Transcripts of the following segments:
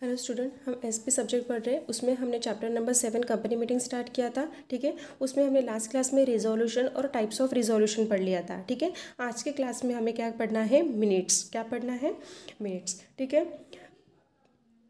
Hello student, हम SP subject पढ़ रहे हैं। उसमें हमने chapter number 7 company meeting start किया था। ठीक है, उसमें हमने लास्ट क्लास में रिजोल्यूशन और टाइप्स ऑफ रिजोल्यूशन पढ़ लिया था। ठीक है, आज के क्लास में हमें क्या पढ़ना है? मिनट्स। क्या पढ़ना है? मिनट्स। ठीक है,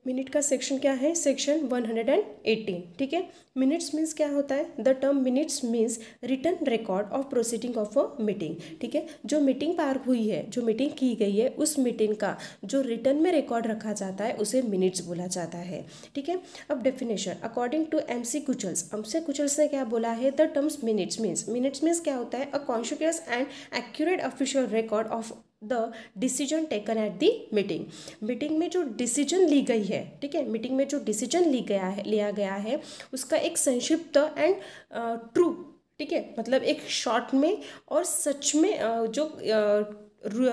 मिनट का सेक्शन क्या है? सेक्शन 118। ठीक है, मिनट्स मीन्स क्या होता है? The term minutes means written record of proceeding of a meeting. ठीक है, जो मीटिंग पार हुई है, जो मीटिंग की गई है, उस मीटिंग का जो रिटर्न में रिकॉर्ड रखा जाता है उसे मिनट्स बोला जाता है। ठीक है, अब डेफिनेशन अकॉर्डिंग टू एमसी कुचल्स ने क्या बोला है? द टर्म्स मिनट्स मीन्स क्या होता है? A conscious and accurate official record of the decision taken at the meeting में जो डिसीजन ली गई है। ठीक है, मीटिंग में जो डिसीजन लिया गया है उसका एक संक्षिप्त एंड ट्रू, ठीक है, मतलब एक शॉर्ट में और सच में जो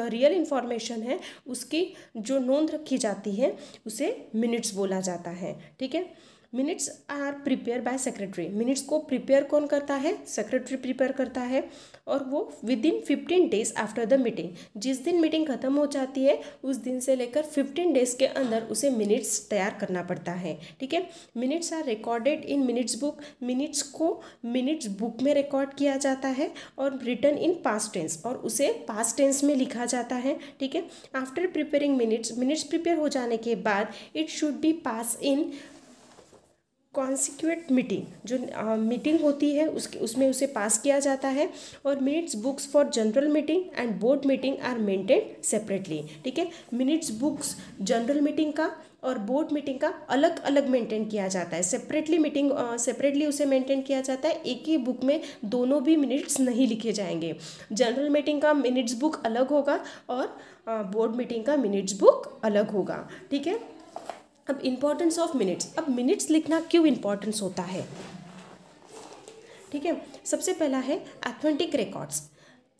रियल इंफॉर्मेशन है उसकी जो नोंद रखी जाती है उसे मिनट्स बोला जाता है। ठीक है, minutes are prepare by secretary. Minutes को प्रिपेयर कौन करता है? सेक्रेटरी प्रिपेयर करता है, और वो within 15 days after the meeting. जिस दिन मीटिंग खत्म हो जाती है उस दिन से लेकर 15 डेज के अंदर उसे मिनट्स तैयार करना पड़ता है। ठीक है, minutes are recorded in minutes book. Minutes को मिनट्स बुक में रिकॉर्ड किया जाता है और रिटन इन पास्ट टेंस, और उसे पास्ट टेंस में लिखा जाता है। ठीक है, आफ्टर प्रिपेयरिंग मिनट्स प्रिपेयर हो जाने के बाद it should be pass in consequent meeting. जो मीटिंग होती है उसमें उसे पास किया जाता है। और minutes books for general meeting and board meeting are maintain separately. ठीक है, मिनट्स बुक्स जनरल मीटिंग का और बोर्ड मीटिंग का अलग अलग मेंटेन किया जाता है। सेपरेटली उसे मेंटेन किया जाता है। एक ही बुक में दोनों भी मिनट्स नहीं लिखे जाएंगे। जनरल मीटिंग का मिनट्स बुक अलग होगा और बोर्ड मीटिंग का मिनट्स बुक अलग होगा। ठीक है, अब इम्पोर्टेंस ऑफ मिनट्स। अब मिनट्स लिखना क्यों इम्पोर्टेंस होता है? ठीक है, सबसे पहला है authentic records.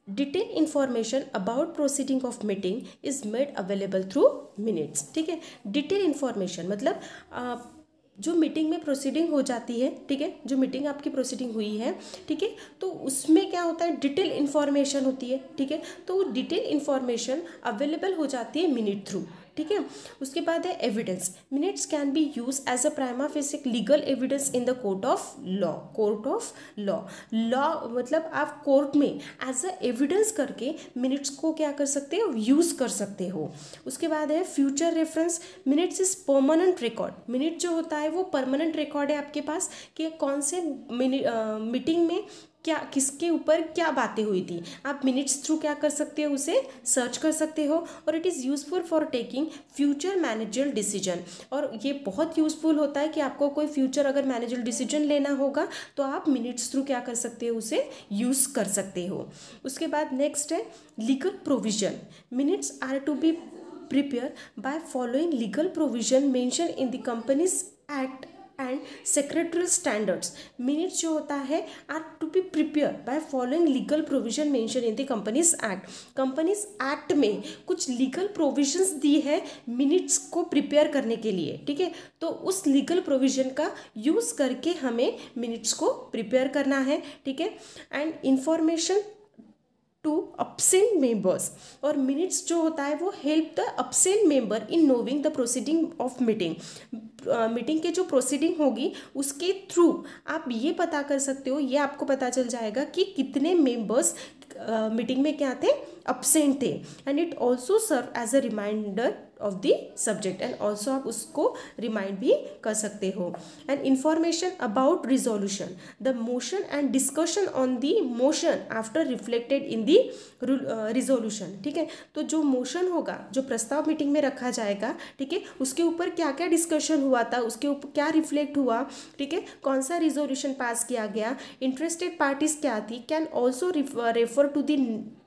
Detail information about proceeding of meeting is made available through minutes. ठीक है, डिटेल इंफॉर्मेशन मतलब जो मीटिंग में प्रोसीडिंग हो जाती है। ठीक है, जो मीटिंग आपकी प्रोसीडिंग हुई है, ठीक है, तो उसमें क्या होता है? डिटेल इन्फॉर्मेशन होती है। ठीक है, तो वो डिटेल इन्फॉर्मेशन अवेलेबल हो जाती है मिनट थ्रू। ठीक है, उसके बाद है evidence. Minutes can be use as a prima facie legal evidence in the court of law. मतलब आप कोर्ट में एज अ एविडेंस करके मिनट्स को क्या कर सकते हो? यूज कर सकते हो। उसके बाद है future reference. Minutes is permanent record. Minute जो होता है वो परमानेंट रिकॉर्ड है आपके पास कि कौन से मीटिंग में क्या, किसके ऊपर क्या बातें हुई थी। आप मिनट्स थ्रू क्या कर सकते हो? उसे सर्च कर सकते हो। और it is useful for taking future managerial decision. और ये बहुत यूजफुल होता है कि आपको कोई फ्यूचर अगर मैनेजरल डिसीजन लेना होगा तो आप मिनट्स थ्रू क्या कर सकते हो? उसे यूज़ कर सकते हो। उसके बाद नेक्स्ट है legal provision. Minutes are to be prepare by following legal provision mention in the companies act and secretarial standards. Minutes जो होता है are to be prepare by following legal provision mention in the companies act. Companies act में कुछ legal provisions दी है minutes को prepare करने के लिए। ठीक है, तो उस लीगल प्रोविजन का यूज़ करके हमें मिनट्स को प्रिपेयर करना है। ठीक है, and information to absent members. और मिनट्स जो होता है वो help the absent member in knowing the proceeding of meeting. Meeting के जो प्रोसीडिंग होगी उसके थ्रू आप ये पता कर सकते हो, ये आपको पता चल जाएगा कि कितने मेंबर्स मीटिंग में क्या थे? absent थे। And it also serve as a reminder of the subject, and also आप उसको रिमाइंड भी कर सकते हो। And information about resolution, the motion and discussion on the motion after reflected in the resolution. ठीक है, तो जो मोशन होगा, जो प्रस्ताव मीटिंग में रखा जाएगा, ठीक है, उसके ऊपर क्या क्या डिस्कशन हुआ था, उसके ऊपर क्या रिफ्लेक्ट हुआ, ठीक है, कौन सा रिजोल्यूशन पास किया गया, इंटरेस्टेड पार्टीज क्या थी, can also refer to the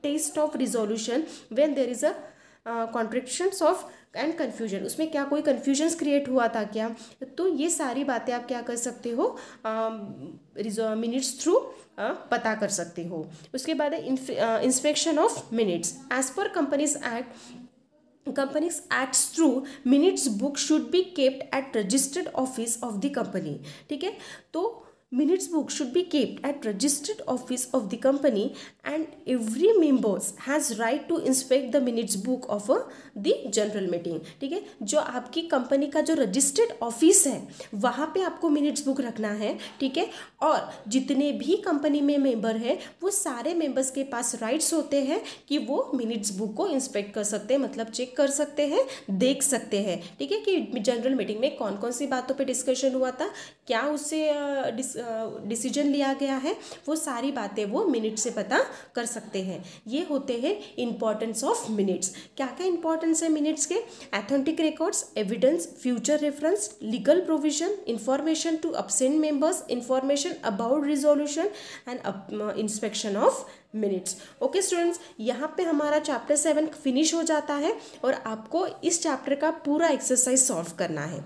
text of resolution when there is a contradictions of and confusion. उसमें क्या कोई कन्फ्यूजन्स क्रिएट हुआ था क्या? तो ये सारी बातें आप क्या कर सकते हो? मिनट्स थ्रू पता कर सकते हो। उसके बाद है inspection of minutes. As per companies acts through minutes book should be kept at registered office of the company. ठीक है, तो Minutes book should be kept at registered office of the company and every members has right to inspect the minutes book of the general meeting. ठीक है, जो आपकी company का जो registered office है वहाँ पे आपको मिनट्स बुक रखना है. ठीक है, और जितने भी कंपनी में मेंबर है वो सारे मेंबर्स के पास राइट्स होते हैं कि वो मिनट्स बुक को इंस्पेक्ट कर सकते हैं, मतलब चेक कर सकते हैं, देख सकते हैं. ठीक है, कि जनरल मीटिंग में कौन कौन सी बातों पे डिस्कशन हुआ था, क्या उससे डिसीजन लिया गया है, वो सारी बातें वो मिनट से पता कर सकते हैं. ये होते हैं इंपॉर्टेंस ऑफ मिनट्स. क्या क्या इंपॉर्टेंस है मिनट्स के? Authentic records, evidence, future reference, legal provision, information to absent members, information about resolution and inspection of minutes. Okay students, यहाँ पे हमारा चैप्टर 7 फिनिश हो जाता है और आपको इस चैप्टर का पूरा एक्सरसाइज सॉल्व करना है.